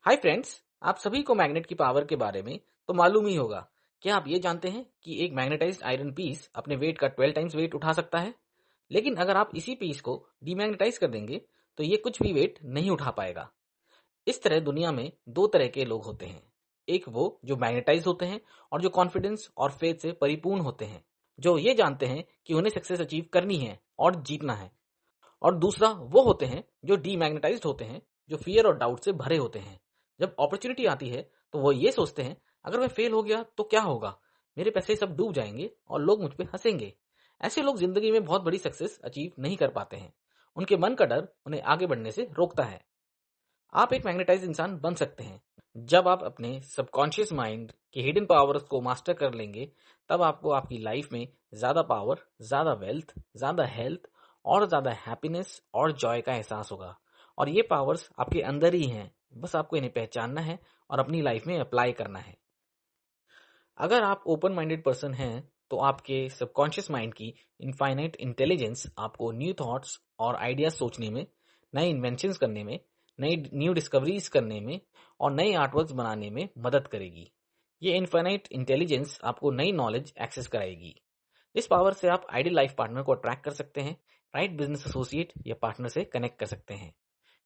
Hi friends, आप सभी को मैग्नेट की पावर के बारे में तो मालूम ही होगा। क्या आप ये जानते हैं कि एक मैग्नेटाइज्ड आयरन पीस अपने वेट का 12 टाइम्स वेट उठा सकता है? लेकिन अगर आप इसी पीस को डीमैग्नेटाइज कर देंगे तो ये कुछ भी वेट नहीं उठा पाएगा। इस तरह दुनिया में दो तरह के लोग होते हैं। एक वो जो मैग्नेटाइज होते हैं और जो कॉन्फिडेंस और फेथ से परिपूर्ण होते हैं, जो ये जानते हैं कि उन्हें सक्सेस अचीव करनी है और जीतना है। और दूसरा वो होते हैं जो डीमैग्नेटाइज्ड होते हैं, जो फियर और डाउट से भरे होते हैं। जब अपॉर्चुनिटी आती है तो वो ये सोचते हैं, अगर मैं फेल हो गया तो क्या होगा, मेरे पैसे सब डूब जाएंगे और लोग मुझ पे हंसेंगे। ऐसे लोग जिंदगी में बहुत बड़ी सक्सेस अचीव नहीं कर पाते हैं। उनके मन का डर उन्हें आगे बढ़ने से रोकता है। आप एक मैग्नेटाइज इंसान बन सकते हैं जब आप अपने सबकॉन्शियस माइंड के हिडन पावर्स को मास्टर कर लेंगे। तब आपको आपकी लाइफ में ज्यादा पावर, ज्यादा वेल्थ, ज्यादा हेल्थ और ज्यादा हैप्पीनेस और जॉय का एहसास होगा। और ये पावर्स आपके अंदर ही हैं, बस आपको इन्हें पहचानना है और अपनी लाइफ में अप्लाई करना है। अगर आप ओपन माइंडेड पर्सन हैं तो आपके सबकॉन्शियस माइंड की इनफाइनाइट इंटेलिजेंस आपको न्यू थॉट्स और आइडियाज सोचने में, नए इन्वेंशंस करने में, नई न्यू डिस्कवरीज करने में और नए आर्टवर्क्स बनाने में मदद करेगी। ये इनफाइनाइट इंटेलिजेंस आपको नई नॉलेज एक्सेस कराएगी। इस पावर से आप आइडियल लाइफ पार्टनर को अट्रैक्ट कर सकते हैं, राइट बिजनेस एसोसिएट या पार्टनर से कनेक्ट कर सकते हैं।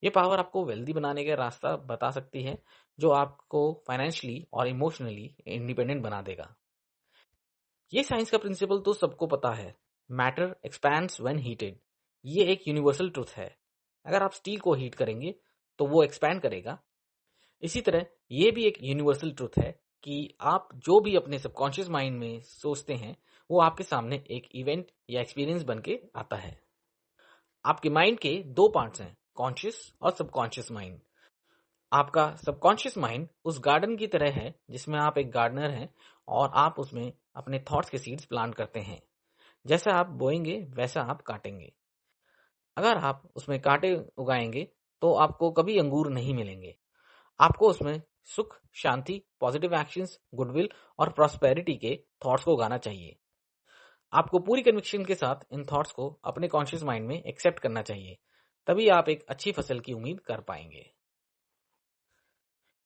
ये पावर आपको वेल्दी बनाने का रास्ता बता सकती है, जो आपको फाइनेंशियली और इमोशनली इंडिपेंडेंट बना देगा। ये साइंस का प्रिंसिपल तो सबको पता है, मैटर एक्सपैंड्स व्हेन हीटेड। ये एक यूनिवर्सल ट्रुथ है। अगर आप स्टील को हीट करेंगे तो वो एक्सपैंड करेगा। इसी तरह ये भी एक यूनिवर्सल ट्रुथ है कि आप जो भी अपने सबकॉन्शियस माइंड में सोचते हैं वो आपके सामने एक इवेंट या एक्सपीरियंस बन के आता है। आपके माइंड के दो पार्ट्स हैं, कॉन्शियस और सबकॉन्शियस माइंड। आपका सबकॉन्शियस माइंड उस गार्डन की तरह है जिसमें आप एक गार्डनर हैं और आप उसमें अपने थॉट्स के सीड्स प्लांट करते हैं। जैसा आप बोएंगे वैसा आप काटेंगे। अगर आप उसमें कांटे उगाएंगे तो आपको कभी अंगूर नहीं मिलेंगे। आपको उसमें सुख, शांति, पॉजिटिव एक्शंस, गुडविल और प्रॉस्पेरिटी के थॉट्स को उगाना चाहिए। आपको पूरी कन्विक्शन के साथ इन थॉट्स को अपने कॉन्शियस माइंड में एक्सेप्ट करना चाहिए, तभी आप एक अच्छी फसल की उम्मीद कर पाएंगे।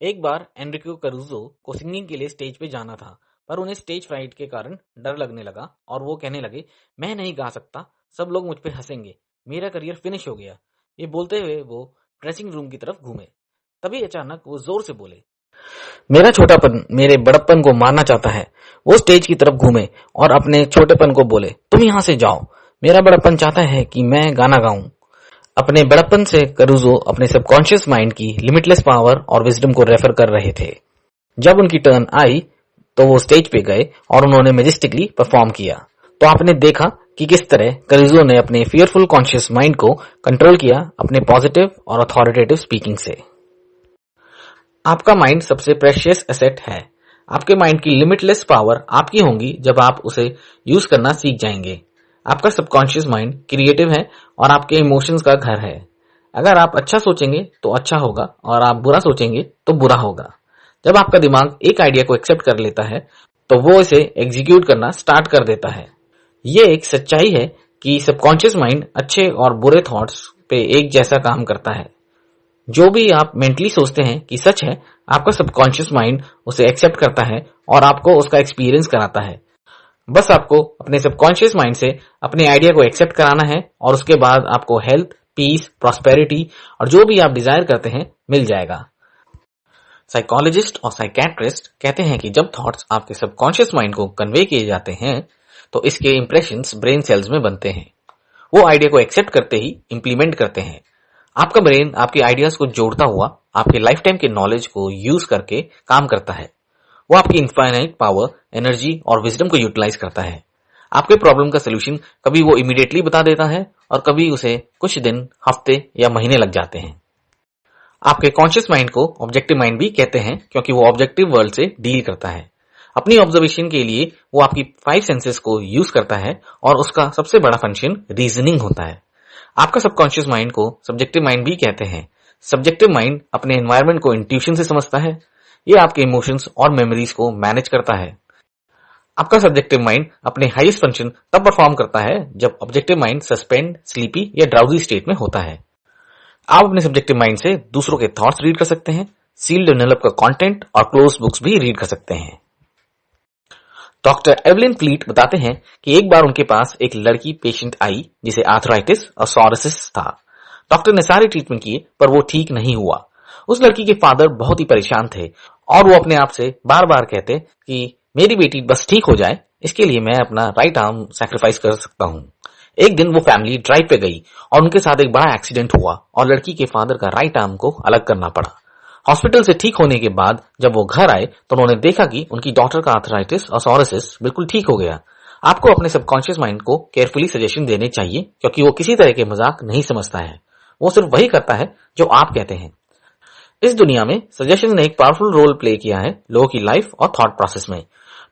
एक बार एनरिको करूजो को सिंगिंग के लिए स्टेज पे जाना था, पर उन्हें स्टेज फ्राइट के कारण डर लगने लगा और वो कहने लगे, मैं नहीं गा सकता, सब लोग मुझ पे हंसेंगे, मेरा करियर फिनिश हो गया। ये बोलते हुए वो ड्रेसिंग रूम की तरफ घूमे। तभी अचानक वो जोर से बोले, मेरा छोटापन मेरे बड़प्पन को मारना चाहता है। वो स्टेज की तरफ घूमे और अपने छोटेपन को बोले, तुम यहाँ से जाओ, मेरा बड़प्पन चाहता है कि मैं गाना गाऊं। अपने बड़प्पन से करूजो अपने सबकॉन्शियस माइंड की लिमिटलेस पावर और विजडम को रेफर कर रहे थे। जब उनकी टर्न आई तो वो स्टेज पे गए और उन्होंने मेजेस्टिकली परफॉर्म किया। तो आपने देखा कि किस तरह करूजो ने अपने फियरफुल कॉन्शियस माइंड को कंट्रोल किया अपने पॉजिटिव और अथॉरिटेटिव स्पीकिंग से। आपका माइंड सबसे प्रेशियस एसेट है। आपके माइंड की लिमिटलेस पावर आपकी होगी जब आप उसे यूज करना सीख जाएंगे। आपका सबकॉन्शियस माइंड क्रिएटिव है और आपके इमोशंस का घर है। अगर आप अच्छा सोचेंगे तो अच्छा होगा और आप बुरा सोचेंगे तो बुरा होगा। जब आपका दिमाग एक आइडिया को एक्सेप्ट कर लेता है तो वो इसे एग्जीक्यूट करना स्टार्ट कर देता है। ये एक सच्चाई है कि सबकॉन्शियस माइंड अच्छे और बुरे थॉट्स पे एक जैसा काम करता है। जो भी आप मेंटली सोचते हैं कि सच है, आपका सबकॉन्शियस माइंड उसे एक्सेप्ट करता है और आपको उसका एक्सपीरियंस कराता है। बस आपको अपने सबकॉन्शियस माइंड से अपने आइडिया को एक्सेप्ट कराना है और उसके बाद आपको हेल्थ, पीस, प्रॉस्पेरिटी और जो भी आप डिजायर करते हैं मिल जाएगा। साइकोलॉजिस्ट और साइकेट्रिस्ट कहते हैं कि जब थॉट्स आपके सबकॉन्शियस माइंड को कन्वे किए जाते हैं तो इसके इंप्रेशंस ब्रेन सेल्स में बनते हैं। वो आइडिया को एक्सेप्ट करते ही इंप्लीमेंट करते हैं। आपका ब्रेन आपके आइडियाज को जोड़ता हुआ आपके लाइफ टाइम के नॉलेज को यूज करके काम करता है। वो आपकी इनफाइनाइट पावर, एनर्जी और विजडम को यूटिलाइज करता है। आपके प्रॉब्लम का सोल्यूशन कभी वो इमीडिएटली बता देता है और कभी उसे कुछ दिन, हफ्ते या महीने लग जाते हैं। आपके कॉन्शियस माइंड को ऑब्जेक्टिव माइंड भी कहते हैं क्योंकि वो ऑब्जेक्टिव वर्ल्ड से डील करता है। अपनी ऑब्जर्वेशन के लिए वो आपकी 5 सेंसेस को यूज करता है और उसका सबसे बड़ा फंक्शन रीजनिंग होता है। आपका सबकॉन्शियस माइंड को सब्जेक्टिव माइंड भी कहते हैं। सब्जेक्टिव माइंड अपने एनवायरनमेंट को इंट्यूशन से समझता है। ये आपके इमोशंस और मेमोरीज को मैनेज करता है। आपका सब्जेक्टिव माइंड अपने हाईएस्ट फंक्शन तब परफॉर्म करता है जब ऑब्जेक्टिव माइंड सस्पेंड, स्लीपी या ड्राउजी स्टेट में होता है। आप अपने सब्जेक्टिव माइंड से दूसरों के थॉट्स रीड कर सकते हैं, सील्ड एनवेलप का कंटेंट और क्लोज बुक्स भी रीड कर सकते हैं। डॉक्टर एवलिन फ्लीट बताते हैं कि एक बार उनके पास एक लड़की पेशेंट आई जिसे आर्थराइटिस और सोरियासिस था। डॉक्टर ने सारे ट्रीटमेंट किए पर वो ठीक नहीं हुआ। उस लड़की के फादर बहुत ही परेशान थे और वो अपने आप से बार बार कहते कि मेरी बेटी बस ठीक हो जाए, इसके लिए मैं अपना राइट आर्म सैक्रिफाइस कर सकता हूँ। एक दिन वो फैमिली ड्राइव पे गई और उनके साथ एक बड़ा एक्सीडेंट हुआ और लड़की के फादर का राइट आर्म को अलग करना पड़ा। हॉस्पिटल से ठीक होने के बाद जब वो घर आए तो उन्होंने देखा कि उनकी डॉटर का आर्थराइटिस और सोरियासिस बिल्कुल ठीक हो गया। आपको अपने सबकॉन्शियस माइंड को केयरफुली सजेशन देने चाहिए क्योंकि वो किसी तरह के मजाक नहीं समझता है, वो सिर्फ वही करता है जो आप कहते हैं। इस दुनिया में सजेशन ने एक पावरफुल रोल प्ले किया है लोगों की लाइफ और थॉट प्रोसेस में।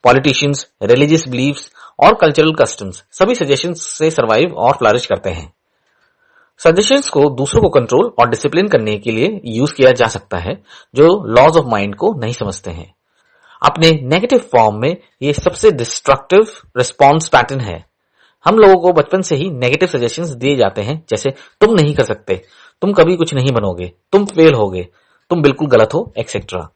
पॉलिटिशियंस, रिलीजियस बिलीफ्स और कल्चरल कस्टम्स सभी सजेशंस से सर्वाइव और फ्लरिश करते हैं। सजेशंस को दूसरों को कंट्रोल और डिसिप्लिन करने के लिए यूज किया जा सकता है जो लॉज ऑफ माइंड को नहीं समझते हैं। अपने नेगेटिव फॉर्म में ये सबसे डिस्ट्रक्टिव रिस्पॉन्स पैटर्न है। हम लोगों को बचपन से ही नेगेटिव सजेशंस दिए जाते हैं, जैसे तुम नहीं कर सकते, तुम कभी कुछ नहीं बनोगे, तुम फेल होगे, तुम बिल्कुल गलत हो, एक्सेट्रा।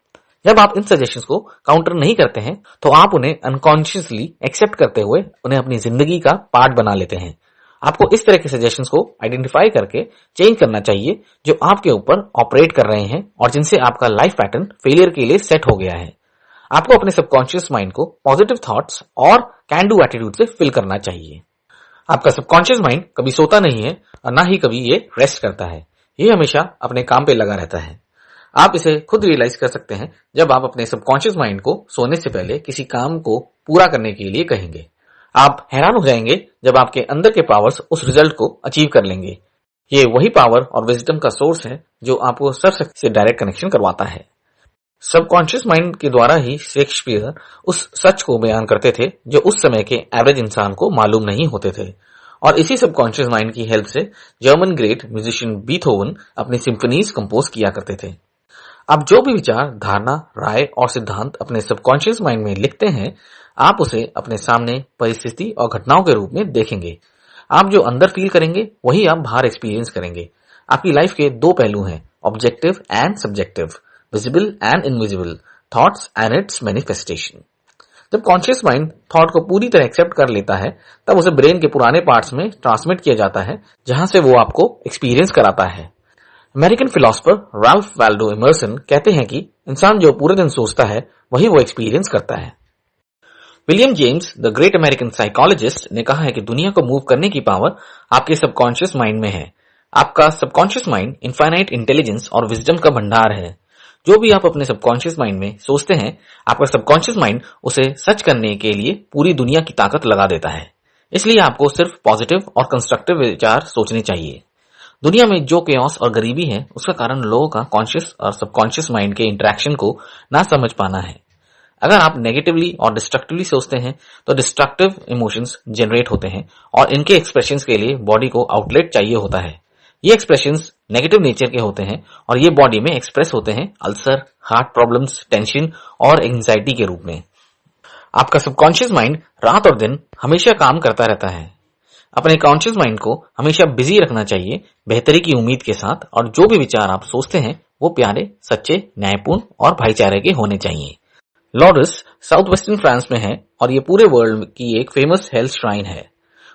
जब आप इन सजेशंस को काउंटर नहीं करते हैं तो आप उन्हें अनकॉन्शियसली एक्सेप्ट करते हुए उन्हें अपनी जिंदगी का पार्ट बना लेते हैं। आपको इस तरह के सजेशंस को आइडेंटिफाई करके चेंज करना चाहिए जो आपके ऊपर ऑपरेट कर रहे हैं और जिनसे आपका लाइफ पैटर्न फेलियर के लिए सेट हो गया है। आपको अपने सबकॉन्शियस माइंड को पॉजिटिव थॉट्स और कैन डू एटीट्यूड से फिल करना चाहिए। आपका सबकॉन्शियस माइंड कभी सोता नहीं है और ना ही कभी ये रेस्ट करता है, ये हमेशा अपने काम पे लगा रहता है। आप इसे खुद रियलाइज कर सकते हैं जब आप अपने सबकॉन्शियस माइंड को सोने से पहले किसी काम को पूरा करने के लिए कहेंगे। आप हैरान हो जाएंगे जब आपके अंदर के पावर्स उस रिजल्ट को अचीव कर लेंगे। ये वही पावर और विजडम का सोर्स है जो आपको सर्वशक्ति से डायरेक्ट कनेक्शन करवाता है। सबकॉन्शियस माइंड के द्वारा ही शेक्सपियर उस सच को बयान करते थे जो उस समय के एवरेज इंसान को मालूम नहीं होते थे, और इसी सबकॉन्शियस माइंड की हेल्प से जर्मन ग्रेट म्यूजिशियन बीथोवन अपनी सिम्फनीज कंपोज किया करते थे। आप जो भी विचार, धारणा, राय और सिद्धांत अपने सबकॉन्शियस माइंड में लिखते हैं, आप उसे अपने सामने परिस्थिति और घटनाओं के रूप में देखेंगे। आप जो अंदर फील करेंगे वही आप बाहर एक्सपीरियंस करेंगे। आपकी लाइफ के दो पहलू हैं, objective and subjective, visible and invisible, thoughts and its manifestation. जब कॉन्शियस माइंड थॉट को पूरी तरह एक्सेप्ट कर लेता है तब उसे ब्रेन के पुराने पार्ट्स में ट्रांसमिट किया जाता है जहां से वो आपको एक्सपीरियंस कराता है। American philosopher Ralph Waldo immersion कहते हैं कि इंसान जो पूरे दिन सोचता है वही वो एक्सपीरियंस करता है। William James the great American psychologist ने कहा है कि दुनिया को मूव करने की पावर आपके सबकॉन्शियस माइंड में है। आपका सबकॉन्शियस माइंड इनफाइनाइट इंटेलिजेंस और विजडम का भंडार है। जो भी आप अपने सबकॉन्शियस माइंड में सोचते हैं, आपका सबकॉन्शियस माइंड उसे सच करने के लिए पूरी दुनिया की ताकत लगा देता है। इसलिए आपको सिर्फ पॉजिटिव और कंस्ट्रक्टिव विचार सोचने चाहिए। दुनिया में जो केओस और गरीबी है उसका कारण लोगों का कॉन्शियस और सबकॉन्शियस माइंड के इंटरेक्शन को ना समझ पाना है। अगर आप नेगेटिवली और डिस्ट्रक्टिवली सोचते हैं तो डिस्ट्रक्टिव इमोशंस जनरेट होते हैं और इनके एक्सप्रेशंस के लिए बॉडी को आउटलेट चाहिए होता है। ये एक्सप्रेशंस नेगेटिव नेचर के होते हैं और ये बॉडी में एक्सप्रेस होते हैं अल्सर, हार्ट प्रॉब्लम्स, टेंशन और एंजाइटी के रूप में। आपका सबकॉन्शियस माइंड रात और दिन हमेशा काम करता रहता है। अपने कॉन्शियस माइंड को हमेशा बिजी रखना चाहिए बेहतरी की उम्मीद के साथ, और जो भी विचार आप सोचते हैं वो प्यारे, सच्चे, न्यायपूर्ण और भाईचारे के होने चाहिए। लॉर्ड्स साउथ वेस्टर्न फ्रांस में है और ये पूरे वर्ल्ड की एक फेमस हेल्थ श्राइन है।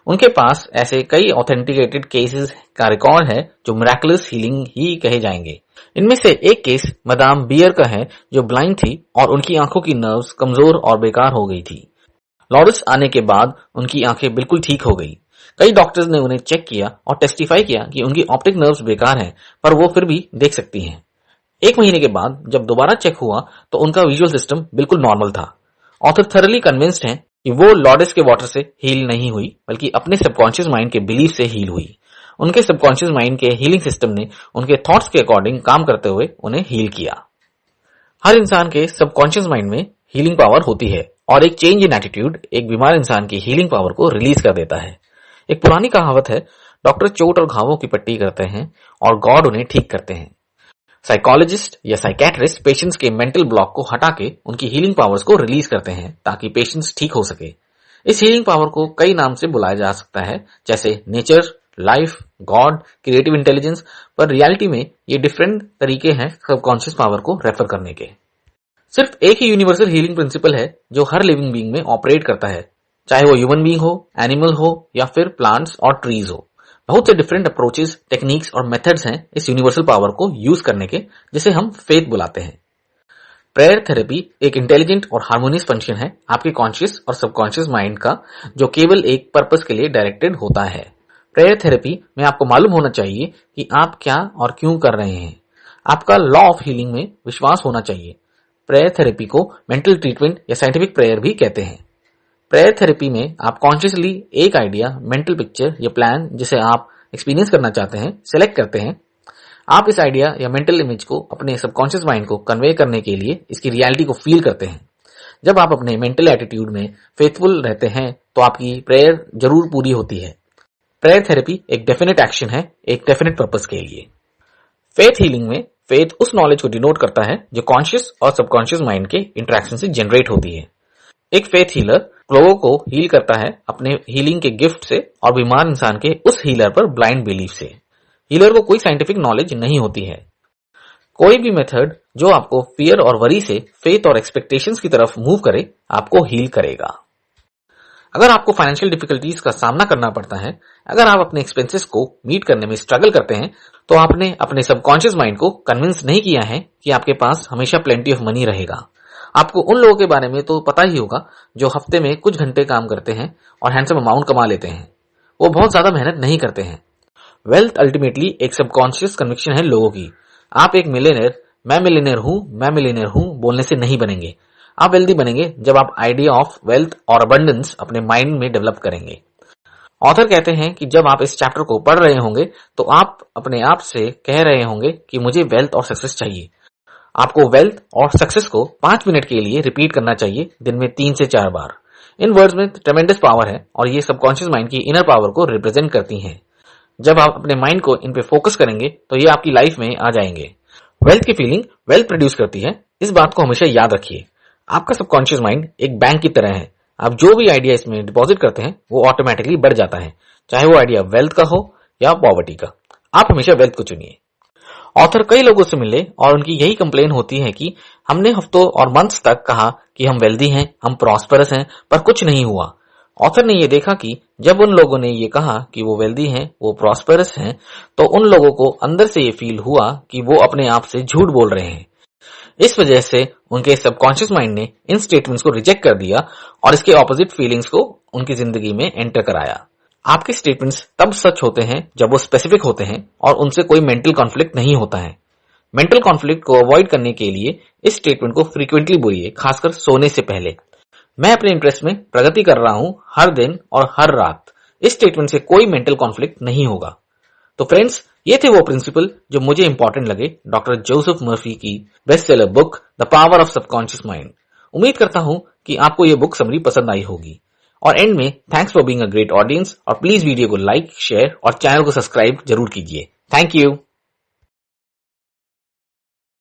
उनके पास ऐसे कई ऑथेंटिकेटेड केसेस का रिकॉर्ड है जो मिरेकलस हीलिंग ही कहे जाएंगे। इनमें से एक केस मदाम बियर का है जो ब्लाइंड थी और उनकी आंखों की नर्व्स कमजोर और बेकार हो गई थी। लॉर्ड्स आने के बाद उनकी आंखें बिल्कुल ठीक हो गई। कई डॉक्टर्स ने उन्हें चेक किया और टेस्टिफाई किया कि उनकी ऑप्टिक नर्व्स बेकार हैं, पर वो फिर भी देख सकती हैं। 1 महीने के बाद जब दोबारा चेक हुआ तो उनका विजुअल सिस्टम बिल्कुल नॉर्मल था। ऑथर थरली कन्विंस्ड हैं कि वो लॉर्ड्स के वाटर से हील नहीं हुई बल्कि अपने सबकॉन्शियस माइंड के बिलीफ से हील हुई। उनके सबकॉन्शियस माइंड के हीलिंग सिस्टम ने उनके थॉट्स के अकॉर्डिंग काम करते हुए उन्हें हील किया। हर इंसान के सबकॉन्शियस माइंड में हीलिंग पावर होती है और एक चेंज इन एटीट्यूड एक बीमार इंसान की हीलिंग पावर को रिलीज कर देता है। एक पुरानी कहावत है, डॉक्टर चोट और घावों की पट्टी करते हैं और गॉड उन्हें ठीक करते हैं। साइकोलॉजिस्ट या साइकेट्रिस्ट पेशेंट्स के मेंटल ब्लॉक को हटा के उनकी हीलिंग पावर्स को रिलीज करते हैं ताकि पेशेंट्स ठीक हो सके। इस हीलिंग पावर को कई नाम से बुलाया जा सकता है, जैसे nature, life, God, creative intelligence, पर रियलिटी में ये डिफरेंट तरीके हैं सबकॉन्शियस पावर को रेफर करने के। सिर्फ एक ही यूनिवर्सल हीलिंग प्रिंसिपल है जो हर लिविंग बीइंग में ऑपरेट करता है, चाहे वो ह्यूमन बीइंग हो, एनिमल हो या फिर प्लांट्स और ट्रीज हो। बहुत से डिफरेंट अप्रोचेस, टेक्निक्स और मेथड्स हैं इस यूनिवर्सल पावर को यूज करने के, जिसे हम फेथ बुलाते हैं। प्रेयर थेरेपी एक इंटेलिजेंट और हार्मोनियस फंक्शन है आपके कॉन्शियस और सबकॉन्शियस माइंड का, जो केवल एक पर्पस के लिए डायरेक्टेड होता है। प्रेयर थेरेपी में आपको मालूम होना चाहिए कि आप क्या और क्यों कर रहे हैं। आपका लॉ ऑफ हीलिंग में विश्वास होना चाहिए। प्रेयर थेरेपी को मेंटल ट्रीटमेंट या साइंटिफिक प्रेयर भी कहते हैं। प्रेयर थेरेपी में आप कॉन्शियसली एक आइडिया, मेंटल पिक्चर या प्लान जिसे आप एक्सपीरियंस करना चाहते हैं सेलेक्ट करते हैं। आप इस आइडिया या मेंटल इमेज को अपने सबकॉन्शियस माइंड को कन्वे करने के लिए इसकी रियलिटी को फील करते हैं। जब आप अपने मेंटल एटीट्यूड में फेथफुल रहते हैं तो आपकी प्रेयर जरूर पूरी होती है। प्रेयर थेरेपी एक डेफिनेट एक्शन है एक डेफिनेट पर्पस के लिए। फेथ हीलिंग में फेथ उस नॉलेज को डिनोट करता है जो कॉन्शियस और सबकॉन्शियस माइंड के इंटरेक्शन से जनरेट होती है। एक फेथ हीलर लोगों को हील करता है अपने हीलिंग के गिफ्ट से और बीमार इंसान के उस हीलर पर ब्लाइंड बिलीफ से। हीलर को कोई साइंटिफिक नॉलेज नहीं होती है। कोई भी मेथड जो आपको फियर और वरी से फेथ और एक्सपेक्टेशंस की तरफ मूव करे, आपको हील करेगा। अगर आपको फाइनेंशियल डिफिकल्टीज का सामना करना पड़ता है, अगर आप अपने एक्सपेंसेस को मीट करने में स्ट्रगल करते हैं, तो आपने अपने सबकॉन्शियस माइंड को कन्विंस नहीं किया है कि आपके पास हमेशा प्लेंटी ऑफ मनी रहेगा। आपको उन लोगों के बारे में तो पता ही होगा जो हफ्ते में कुछ घंटे काम करते हैं और हैंडसम अमाउंट कमा लेते हैं। वो बहुत ज्यादा मेहनत नहीं करते हैं। वेल्थ अल्टीमेटली एक सबकॉन्शियस कन्विक्शन है लोगों की। आप एक मिलियनेयर, मैं मिलियनेयर हूं बोलने से नहीं बनेंगे। आप वेल्दी बनेंगे जब आप आइडिया ऑफ वेल्थ और अबंडेंस अपने माइंड में डेवलप करेंगे। ऑथर कहते हैं कि जब आप इस चैप्टर को पढ़ रहे होंगे तो आप अपने आप से कह रहे होंगे कि मुझे वेल्थ और सक्सेस चाहिए। आपको वेल्थ और सक्सेस को 5 मिनट के लिए रिपीट करना चाहिए, दिन में 3 से 4 बार। इन वर्ड्स में ट्रेमेंडस पावर है और ये सबकॉन्शियस माइंड की इनर पावर को रिप्रेजेंट करती हैं। जब आप अपने माइंड को इन पे फोकस करेंगे तो ये आपकी लाइफ में आ जाएंगे। वेल्थ की फीलिंग वेल्थ प्रोड्यूस करती है, इस बात को हमेशा याद रखिए। आपका सबकॉन्शियस माइंड एक बैंक की तरह है। आप जो भी आइडिया इसमें डिपॉजिट करते हैं वो ऑटोमेटिकली बढ़ जाता है, चाहे वो आइडिया वेल्थ का हो या पॉवर्टी का। आप हमेशा वेल्थ को चुनिए। ऑथर कई लोगों से मिले और उनकी यही कंप्लेन होती है कि हमने हफ्तों और मंथ्स तक कहा कि हम वेल्दी हैं, हम प्रॉस्परस हैं, पर कुछ नहीं हुआ। ऑथर ने ये देखा कि जब उन लोगों ने ये कहा कि वो वेल्दी हैं, वो प्रॉस्परस हैं, तो उन लोगों को अंदर से ये फील हुआ कि वो अपने आप से झूठ बोल रहे हैं। इस वजह से उनके सबकॉन्शियस माइंड ने इन स्टेटमेंट्स को रिजेक्ट कर दिया और इसके ऑपोजिट फीलिंग्स को उनकी जिंदगी में एंटर कराया। आपके स्टेटमेंट्स तब सच होते हैं जब वो स्पेसिफिक होते हैं और उनसे कोई मेंटल कॉन्फ्लिक्ट नहीं होता है। मेंटल कॉन्फ्लिक्ट को अवॉइड करने के लिए इस स्टेटमेंट को फ्रीक्वेंटली बोलिए, खासकर सोने से पहले। मैं अपने इंटरेस्ट में प्रगति कर रहा हूं हर दिन और हर रात। इस स्टेटमेंट से कोई मेंटल कॉन्फ्लिक्ट नहीं होगा। तो फ्रेंड्स, ये थे वो प्रिंसिपल जो मुझे इंपॉर्टेंट लगे डॉक्टर जोसेफ मर्फी की best seller book the power of subconscious mind. उम्मीद करता हूं कि आपको ये बुक समरी पसंद आई होगी। और एंड में thanks for being a great audience, और प्लीज वीडियो को लाइक, शेयर और चैनल को सब्सक्राइब जरूर कीजिए। Thank you.